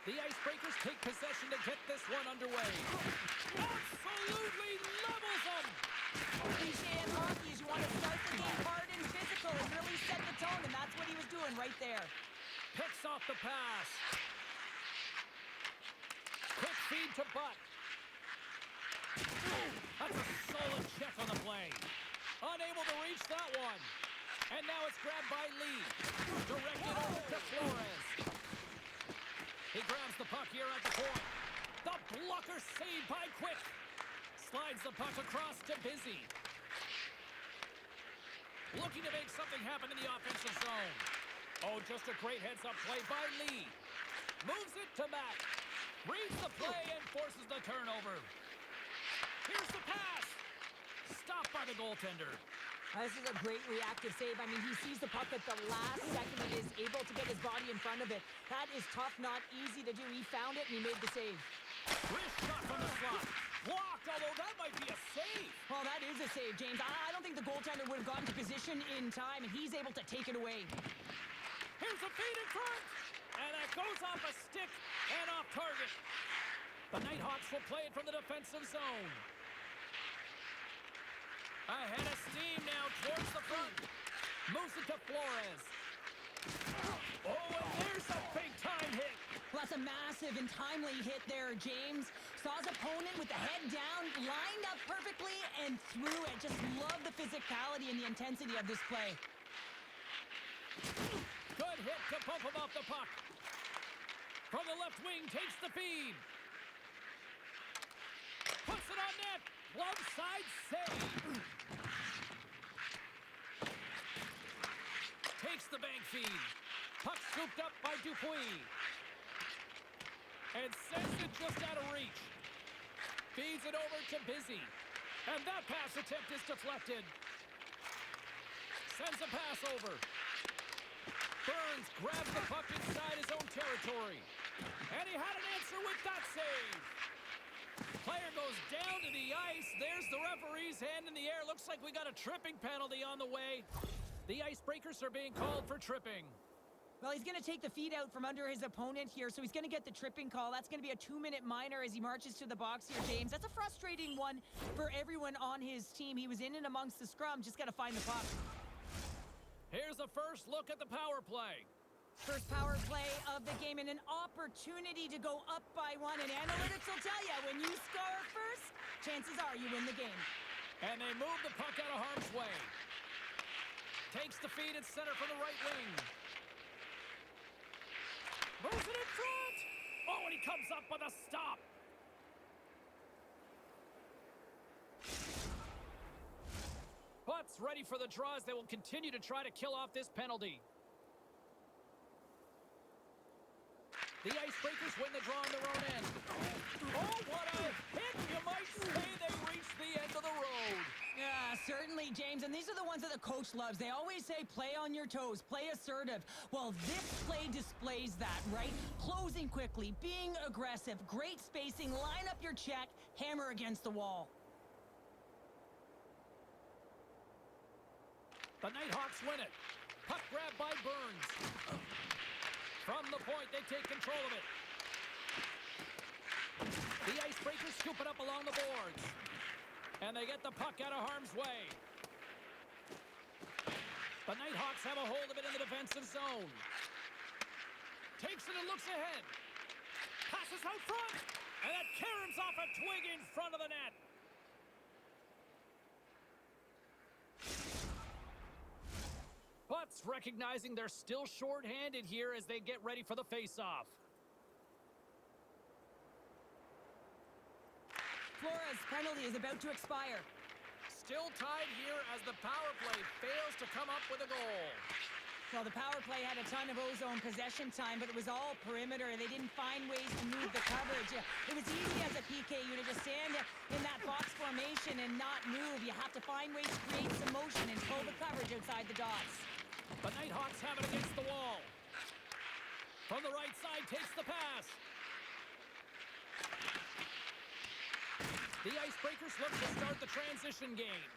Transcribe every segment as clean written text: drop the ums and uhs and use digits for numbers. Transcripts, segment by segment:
The Icebreakers take possession to get this one underway. Absolutely levels them! Cliche in hockey is you want to start the game hard and physical and really set the tone, and that's what he was doing right there. Picks off the pass. Quick feed to Butt. That's a solid check on the play. Unable to reach that one. And now it's grabbed by Lee. Directed over to Flores. He grabs the puck here at the point. The blocker saved by Quick. Slides the puck across to Busy. Looking to make something happen in the offensive zone. Oh, just a great heads-up play by Lee. Moves it to Matt. Reads the play and forces the turnover. Here's the pass. Stopped by the goaltender. This is a great reactive save. I mean, he sees the puck at the last second and is able to get his body in front of it. That is tough, not easy to do. He found it and he made the save. Wrist shot from the slot. Blocked, although that might be a save. Well, that is a save, James. I don't think the goaltender would have gotten to position in time, and he's able to take it away. Here's a feed in front. And that goes off a stick and off target. The Nighthawks will play it from the defensive zone. Ahead of steam now towards the front. Moves it to Flores. Oh, and there's a big-time hit. Well, that's a massive and timely hit there, James. Saw his opponent with the head down, lined up perfectly, and threw it. Just love the physicality and the intensity of this play. Good hit to bump him off the puck. From the left wing, takes the feed. Puts it on net. Glove side save. Takes the bank feed. Puck scooped up by Dupuis. And sends it just out of reach. Feeds it over to Busy. And that pass attempt is deflected. Sends a pass over. Burns grabs the puck inside his own territory. And he had an answer with that save. Player goes down to the ice. There's the referee's hand in the air. Looks like we got a tripping penalty on the way. The Icebreakers are being called for tripping. Well, he's going to take the feed out from under his opponent here, so he's going to get the tripping call. That's going to be a 2-minute minor as he marches to the box here, James. That's a frustrating one for everyone on his team. He was in and amongst the scrum, just got to find the puck. Here's the first look at the power play. First power play of the game and an opportunity to go up by one. And analytics will tell you, when you score first, chances are you win the game. And they move the puck out of harm's way. Takes the feed at center from the right wing. Moves it in front. Oh, and he comes up with a stop. Butts ready for the draw as they will continue to try to kill off this penalty. The Icebreakers win the draw on their own end. Oh, what a hit! You might say they reached the end of the road. Yeah, certainly, James. And these are the ones that the coach loves. They always say, play on your toes, play assertive. Well, this play displays that, right? Closing quickly, being aggressive, great spacing, line up your check, hammer against the wall. The Nighthawks win it. Puck grab by Burns. From the point, they take control of it. The Icebreakers scoop it up along the boards. And they get the puck out of harm's way. The Nighthawks have a hold of it in the defensive zone. Takes it and looks ahead. Passes out front. And that caroms off a twig in front of the net. Butts recognizing they're still short-handed here as they get ready for the face-off. Flores' penalty is about to expire. Still tied here as the power play fails to come up with a goal. Well, the power play had a ton of ozone possession time, but it was all perimeter, and they didn't find ways to move the coverage. It was easy as a PK unit to stand in that box formation and not move. You have to find ways to create some motion and pull the coverage outside the dots. The Nighthawks have it against the wall. From the right side, takes the pass. The Icebreakers look to start the transition game.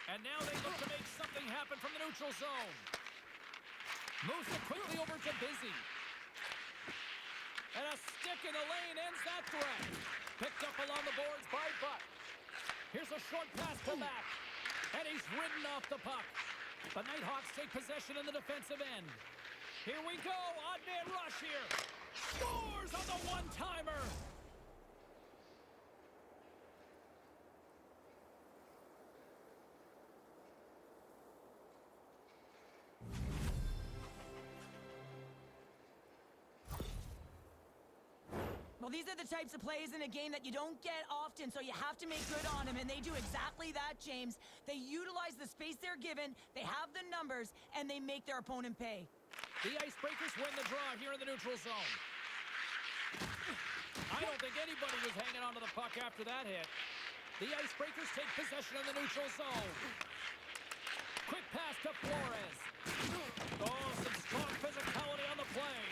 And now they look to make something happen from the neutral zone. Moves it quickly over to Busy. in the lane ends that threat. Picked up along the boards by Buck. Here's a short pass to Mack. And he's ridden off the puck. The Nighthawks take possession in the defensive end. Here we go. Odd man rush here. Scores on the one-timer. Well, these are the types of plays in a game that you don't get often, so you have to make good on them, and they do exactly that, James. They utilize the space they're given, they have the numbers, and they make their opponent pay. The Icebreakers win the draw here in the neutral zone. I don't think anybody was hanging on to the puck after that hit. The Icebreakers take possession of the neutral zone. Quick pass to Flores. Oh, some strong physicality on the play.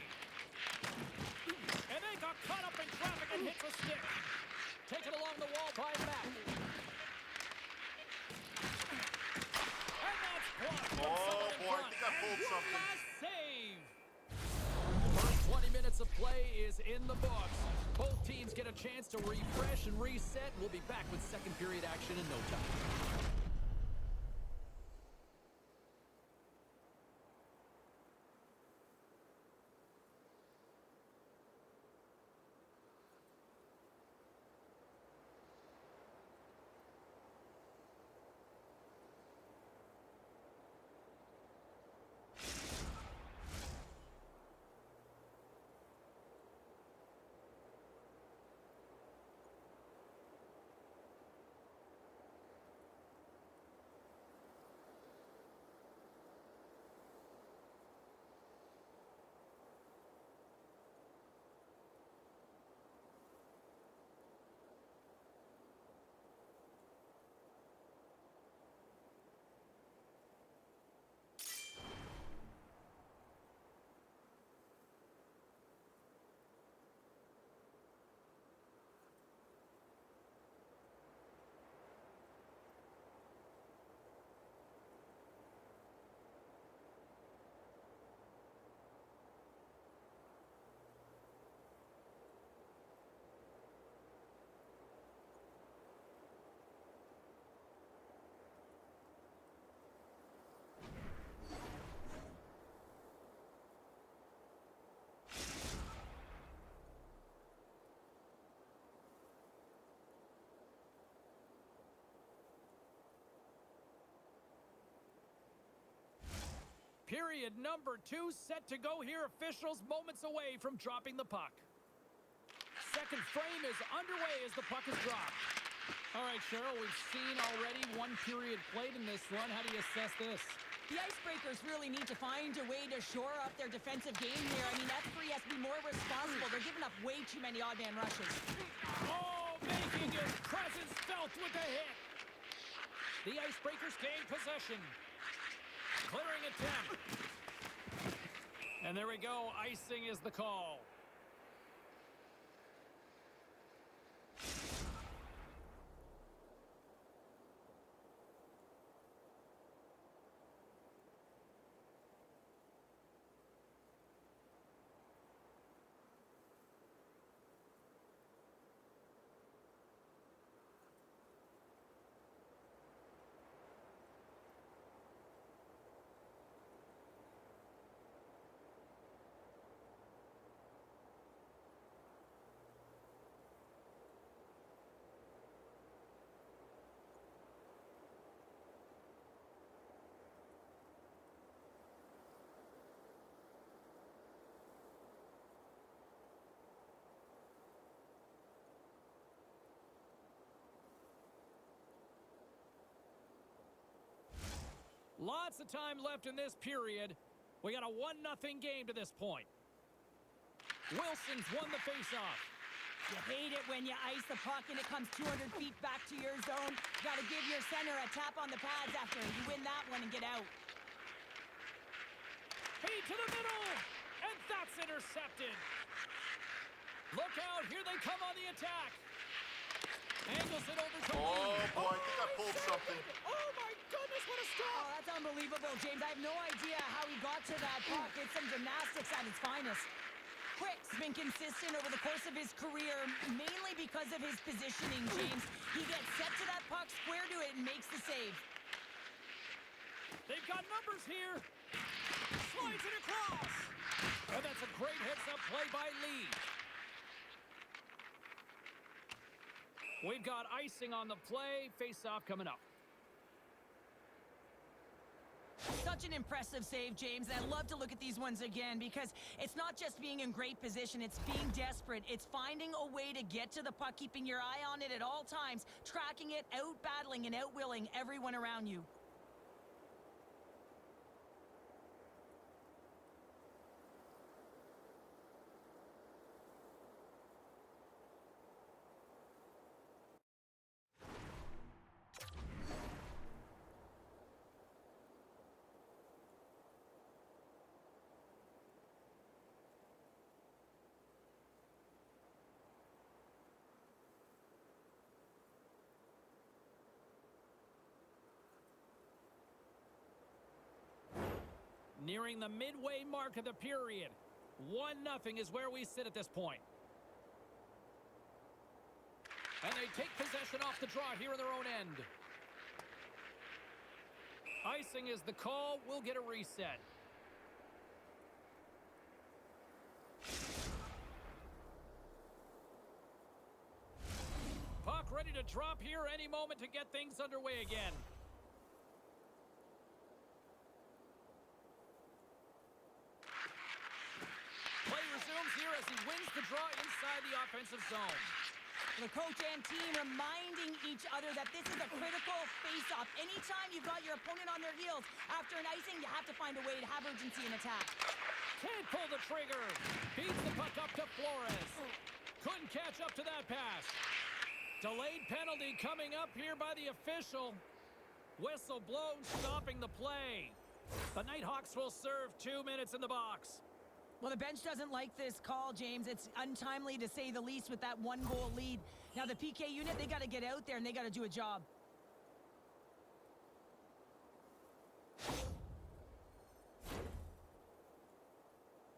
And they got caught up in traffic and hits a stick. Taken along the wall by Mack. And that's blocked. Oh, boy, I think I pulled something. Last save. First 20 minutes of play is in the books. Both teams get a chance to refresh and reset. We'll be back with second period action in no time. Period number 2 set to go here. Officials moments away from dropping the puck. Second frame is underway as the puck is dropped. All right, Cheryl, we've seen already one period played in this one. How do you assess this? The Icebreakers really need to find a way to shore up their defensive game here. I mean, F3 has to be more responsible. They're giving up way too many odd man rushes. Oh, making his presence felt with a hit. The Icebreakers gain possession. Clearing attempt. And there we go. Icing is the call. Lots of time left in this period. We got a 1-0 game to this point. Wilson's won the faceoff. You hate it when you ice the puck and it comes 200 feet back to your zone. You got to give your center a tap on the pads after you win that one and get out. Feed to the middle, and that's intercepted. Look out, here they come on the attack. Angles it over to Oh, Lee. boy, I think I pulled something. Oh, my goodness, what a Oh, stop. that's unbelievable, James. I have no idea how he got to that puck. It's some gymnastics at its finest. Quick's been consistent over the course of his career, mainly because of his positioning, James. He gets set to that puck, square to it, and makes the save. They've got numbers here. Slides it across. And that's a great heads-up play by Lee. We've got icing on the play. Face-off coming up. Such an impressive save, James. I love to look at these ones again because it's not just being in great position, it's being desperate. It's finding a way to get to the puck, keeping your eye on it at all times, tracking it, out-battling and out-willing everyone around you. Nearing the midway mark of the period. 1-0 is where we sit at this point. And they take possession off the draw here in their own end. Icing is the call. We'll get a reset. Puck ready to drop here any moment to get things underway again. Here as he wins the draw inside the offensive zone. The coach and team reminding each other that this is a critical face-off. Anytime you've got your opponent on their heels after an icing, you have to find a way to have urgency in attack. Can't pull the trigger. Beats the puck up to Flores. Couldn't catch up to that pass. Delayed penalty coming up here by the official. Whistle blown, stopping the play. The Nighthawks will serve 2 minutes in the box. Well, the bench doesn't like this call, James. It's untimely to say the least with that 1-goal lead. Now, the PK unit, they got to get out there and they got to do a job.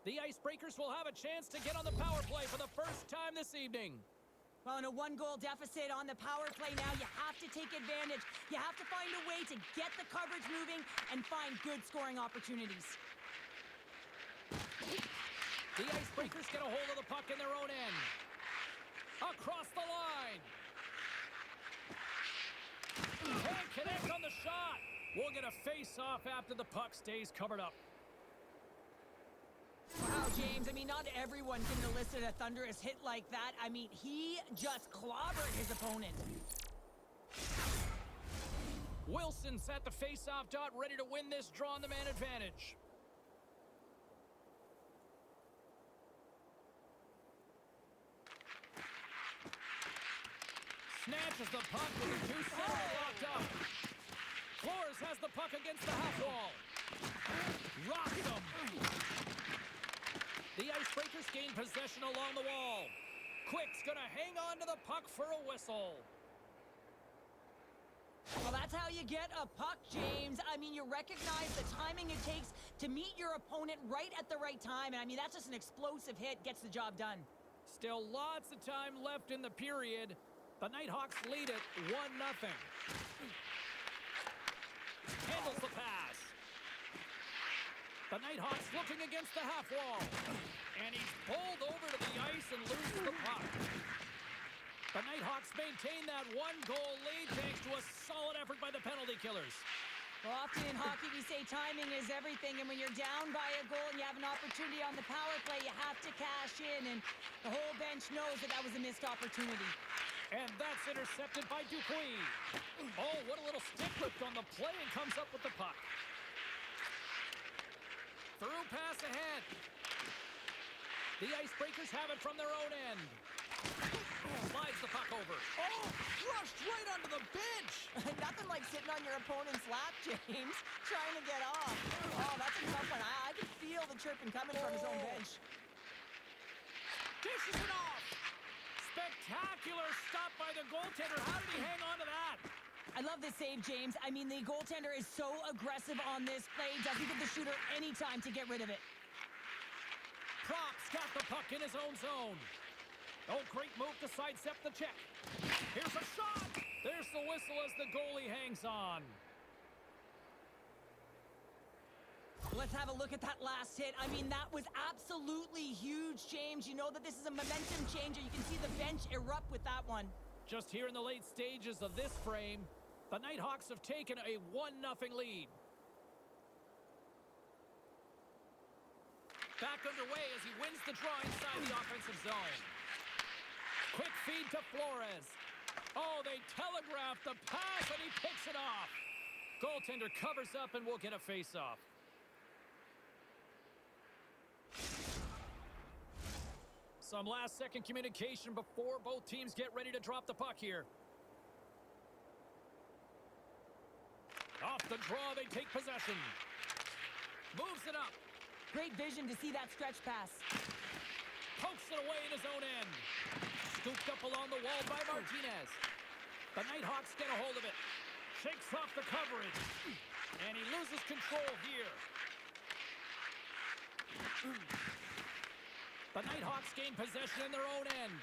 The Icebreakers will have a chance to get on the power play for the first time this evening. Well, in a 1-goal deficit on the power play now, you have to take advantage. You have to find a way to get the coverage moving and find good scoring opportunities. The Icebreakers get a hold of the puck in their own end. Across the line. Can't connect on the shot. We'll get a face-off after the puck stays covered up. Wow, James, I mean, not everyone can elicit a thunderous hit like that. I mean, he just clobbered his opponent. Wilson's at the face-off dot, ready to win this draw on the man advantage. Snatches the puck with the 2 centers locked up. Flores has the puck against the half wall. Rocks him. The Icebreakers gain possession along the wall. Quick's gonna hang on to the puck for a whistle. Well, that's how you get a puck, James. I mean, you recognize the timing it takes to meet your opponent right at the right time. And I mean, that's just an explosive hit, gets the job done. Still lots of time left in the period. The Nighthawks lead it 1-0. Handles the pass. The Nighthawks looking against the half wall. And he's pulled over to the ice and loses the puck. The Nighthawks maintain that 1-goal lead thanks to a solid effort by the penalty killers. Well, often in hockey we say timing is everything, and when you're down by a goal and you have an opportunity on the power play, you have to cash in, and the whole bench knows that that was a missed opportunity. And that's intercepted by Dupuis. Oh, what a little stick lift on the play, and comes up with the puck. Through pass ahead. The Icebreakers have it from their own end. Slides the puck over. Oh, crushed right onto the bench. Nothing like sitting on your opponent's lap, James, trying to get off. Oh, that's a tough one. I can feel the chirping coming from his own bench. Dishes it off. Spectacular stop by the goaltender. How did he hang on to that? I love this save, James. I mean, the goaltender is so aggressive on this play. Doesn't give the shooter any time to get rid of it. Props got the puck puck in his own zone. Oh, great move to sidestep the check. Here's a shot. There's the whistle as the goalie hangs on. Let's have a look at that last hit. I mean, that was absolutely huge, James. You know that this is a momentum changer. You can see the bench erupt with that one. Just here in the late stages of this frame, the Nighthawks have taken a 1-0 lead. Back underway as he wins the draw inside the offensive zone. Quick feed to Flores. Oh, they telegraphed the pass and he picks it off. Goaltender covers up and we'll get a face-off. Some last-second communication before both teams get ready to drop the puck here. Off the draw, they take possession. Moves it up. Great vision to see that stretch pass. Pokes it away in his own end. Scooped up along the wall by Martinez. The Nighthawks get a hold of it. Shakes off the coverage. And he loses control here. The Nighthawks gain possession in their own end.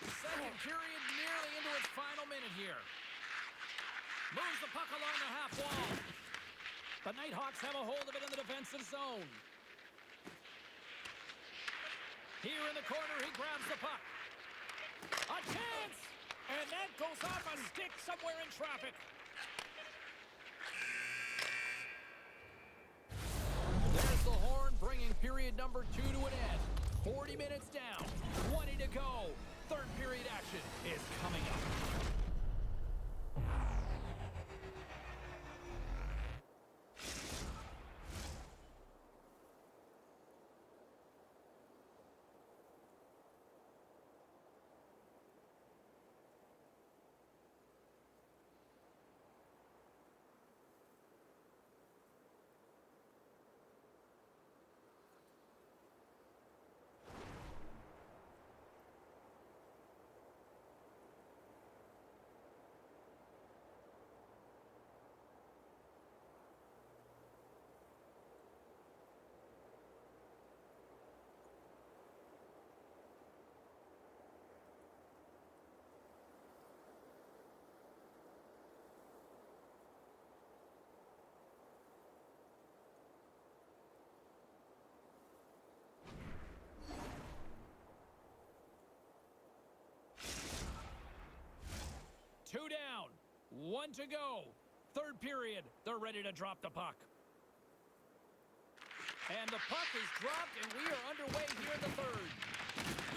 Second period nearly into its final minute here. Moves the puck along the half wall. The Nighthawks have a hold of it in the defensive zone. Here in the corner, he grabs the puck. A chance! And that goes off a stick somewhere in traffic. There's the horn, bringing period number 2 to an end. 40 minutes down, 20 to go. Third period action is coming up. Two down, 1 to go. Third period, they're ready to drop the puck. And the puck is dropped, and we are underway here in the third.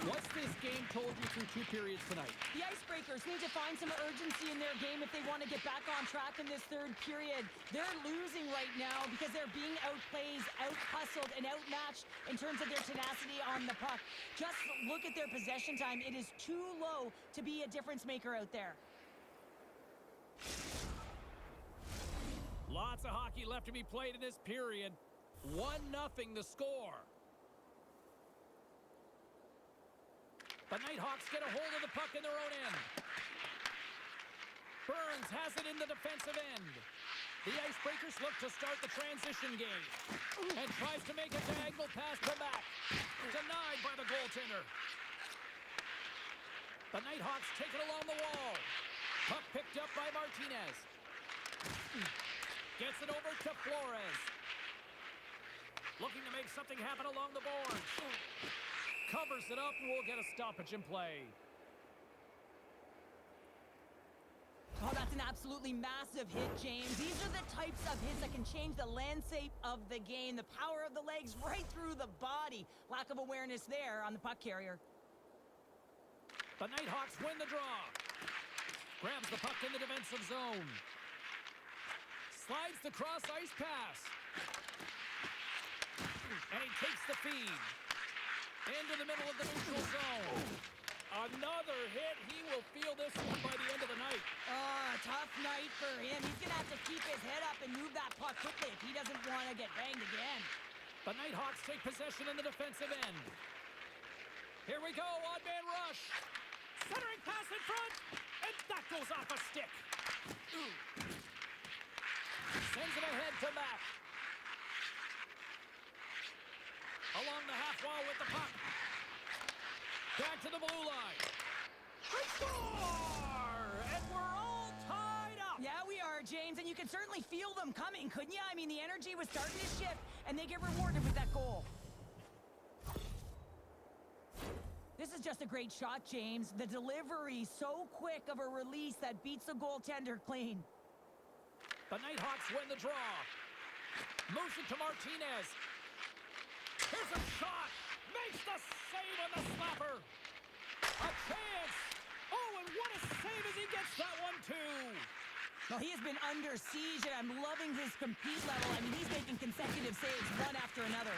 What's this game told you through 2 periods tonight? The Icebreakers need to find some urgency in their game if they want to get back on track in this third period. They're losing right now because they're being outplayed, out-hustled, and outmatched in terms of their tenacity on the puck. Just look at their possession time. It is too low to be a difference maker out there. Lots of hockey left to be played in this period. 1-0 the score. The Nighthawks get a hold of the puck in their own end. Burns has it in the defensive end. The Icebreakers look to start the transition game and tries to make a diagonal pass to back. Denied by the goaltender. The Nighthawks take it along the wall. Puck picked up by Martinez. Gets it over to Flores. Looking to make something happen along the boards. Covers it up and we'll get a stoppage in play. Oh, that's an absolutely massive hit, James. These are the types of hits that can change the landscape of the game. The power of the legs right through the body. Lack of awareness there on the puck carrier. The Nighthawks win the draw. Grabs the puck in the defensive zone. Slides the cross ice pass. And he takes the feed. Into the middle of the neutral zone. Another hit. He will feel this one by the end of the night. Tough night for him. He's going to have to keep his head up and move that puck quickly if he doesn't want to get banged again. The Nighthawks take possession in the defensive end. Here we go, odd-man rush. Centering pass in front. And that goes off a stick. Sends it ahead to back. the half wall with the puck. Back to the blue line. They score! And we're all tied up. Yeah, we are, James, and you can certainly feel them coming, couldn't you? I mean, the energy was starting to shift, and they get rewarded with that goal. This is just a great shot, James. The delivery so quick of a release that beats the goaltender clean. The Nighthawks win the draw. Moves it to Martinez. Here's a shot. Makes the save on the slapper. A chance. Oh, and what a save as he gets that one, too. Well, he has been under siege, and I'm loving his compete level. I mean, he's making consecutive saves one after another.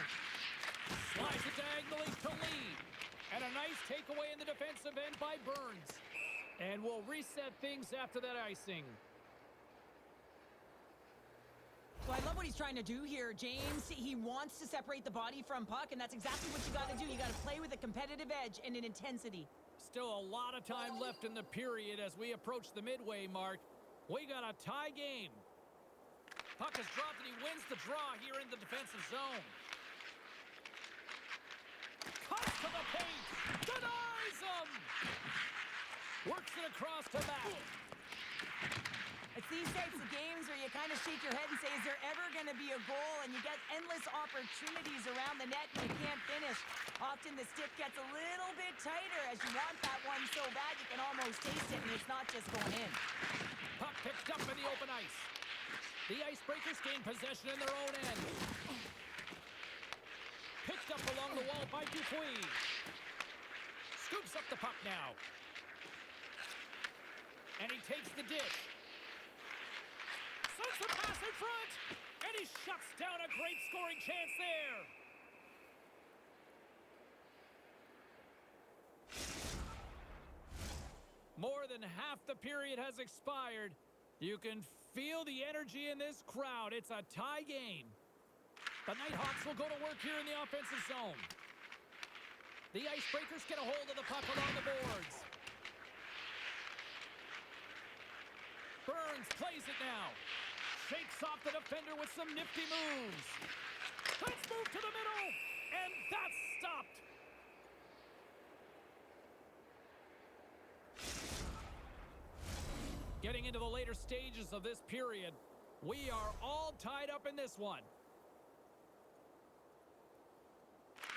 Slides it diagonally to Lee. And a nice takeaway in the defensive end by Burns. And we'll reset things after that icing. Well, I love what he's trying to do here, James. He wants to separate the body from puck, and that's exactly what you got to do. You got to play with a competitive edge and an intensity. Still a lot of time left in the period as we approach the midway mark. We got a tie game. Puck is dropped and he wins the draw here in the defensive zone. Cuts to the paint. Denies him. Works it across to back. It's these types of games where you kind of shake your head and say, is there ever going to be a goal? And you get endless opportunities around the net and you can't finish. Often the stick gets a little bit tighter as you want that one so bad you can almost taste it, and it's not just going in. Puck picked up in the open ice. The Icebreakers gain possession in their own end. Picked up along the wall by Dupuis. Scoops up the puck now. And he takes the dish. Sends the pass in front. And he shuts down a great scoring chance there. More than half the period has expired. You can feel the energy in this crowd. It's a tie game. The Nighthawks will go to work here in the offensive zone. The Icebreakers get a hold of the puck along the boards. Burns plays it now. Shakes off the defender with some nifty moves. Let's move to the middle. And that's stopped. Getting into the later stages of this period, we are all tied up in this one.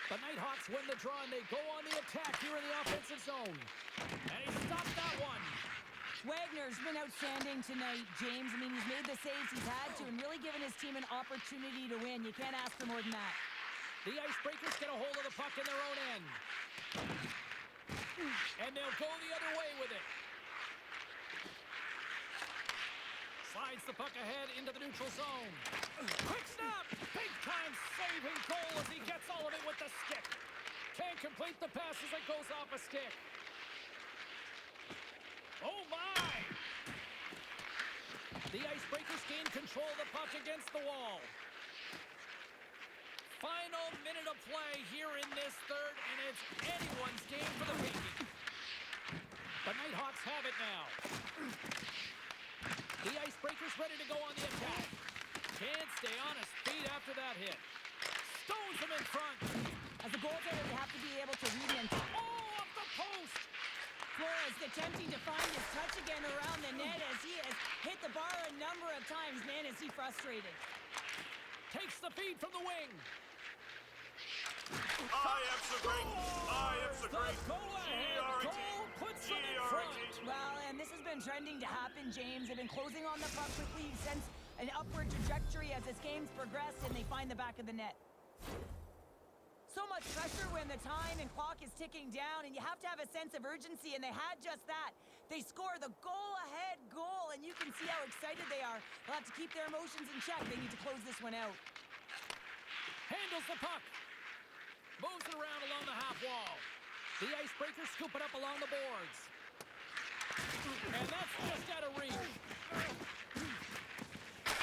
The Nighthawks win the draw and they go on the attack here in the offensive zone. And he stopped that one. Wagner's been outstanding tonight, James. I mean, he's made the saves he's had to and really given his team an opportunity to win. You can't ask for more than that. The Icebreakers get a hold of the puck in their own end. And they'll go the other way with it. Slides the puck ahead into the neutral zone. Quick snap! Big time saving goal as he gets all of it with the stick. Can't complete the pass as it goes off a stick. Oh my! The Icebreakers gain control of the puck against the wall. Final minute of play here in this third, and it's anyone's game for the taking. The Nighthawks have it now. The Icebreakers ready to go on the attack. Can't stay on his feet after that hit. Stones him in front. As a goaltender, you have to be able to read and... Oh, off the post! Flores attempting to find his touch again around the net as he has hit the bar a number of times. Man, is he frustrated. Takes the feed from the wing. I am so great. I am so great. The goal-ahead goal puts them in front. Well, and this has been trending to happen, James. They've been closing on the puck quickly since an upward trajectory as this game's progressed, and they find the back of the net. So much pressure when the time and clock is ticking down, and you have to have a sense of urgency, and they had just that. They score the goal-ahead goal, and you can see how excited they are. They'll have to keep their emotions in check. They need to close this one out. Handles the puck. Moves it around along the half wall. The Icebreakers scoop it up along the boards. And that's just out of reach.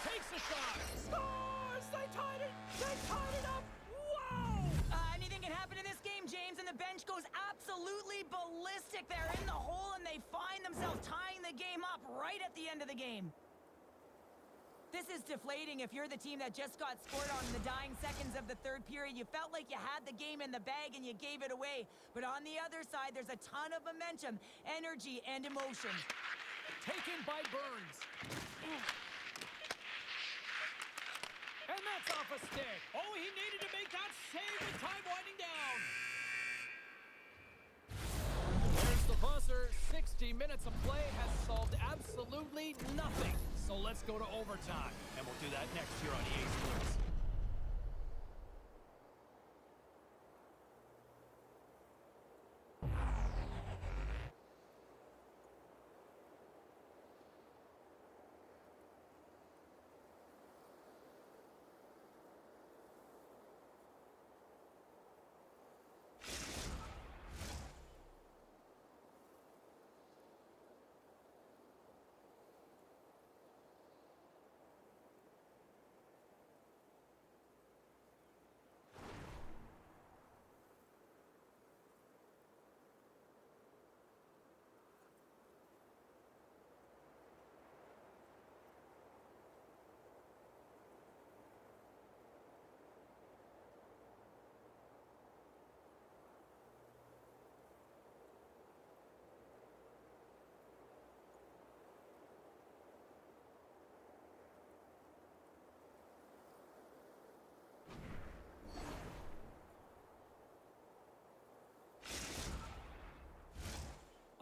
Takes a shot. Scores! They tied it! They tied it up! Wow! Anything can happen in this game, James, and the bench goes absolutely ballistic. They're in the hole, and they find themselves tying the game up right at the end of the game. This is deflating if you're the team that just got scored on in the dying seconds of the third period. You felt like you had the game in the bag and you gave it away. But on the other side, there's a ton of momentum, energy, and emotion. Taken by Burns. And that's off a stick. Oh, he needed to make that save with time winding down. There's the buzzer. 60 minutes of play has solved absolutely nothing. So let's go to overtime. And we'll do that next here on EA Sports.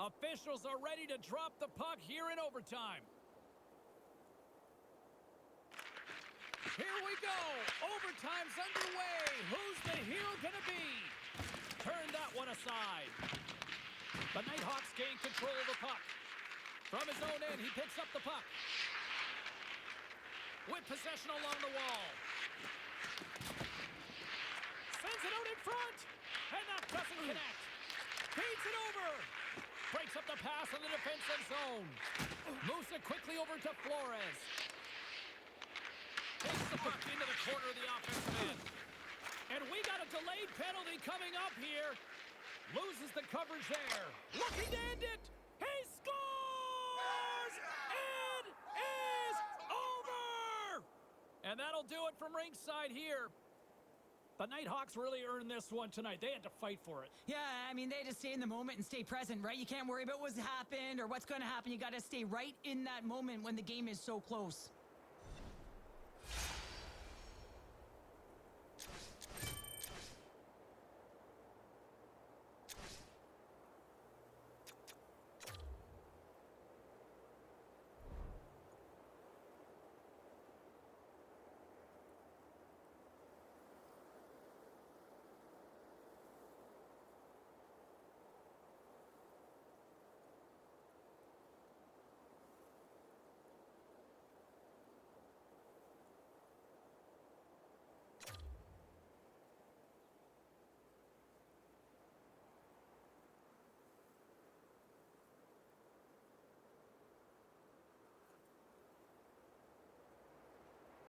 Officials are ready to drop the puck here in overtime. Here we go. Overtime's underway. Who's the hero gonna be? Turn that one aside. The Nighthawks gain control of the puck. From his own end, he picks up the puck. With possession along the wall. Sends it out in front. And that doesn't connect. Feeds it over. Breaks up the pass in the defensive zone. Moves it quickly over to Flores. Takes the puck into the corner of the offensive end. And we got a delayed penalty coming up here. Loses the coverage there. Looking to end it. He scores! It is over! And that'll do it from ringside here. The Nighthawks really earned this one tonight. They had to fight for it. Yeah, I mean, they had to stay in the moment and stay present, right? You can't worry about what's happened or what's going to happen. You got to stay right in that moment when the game is so close.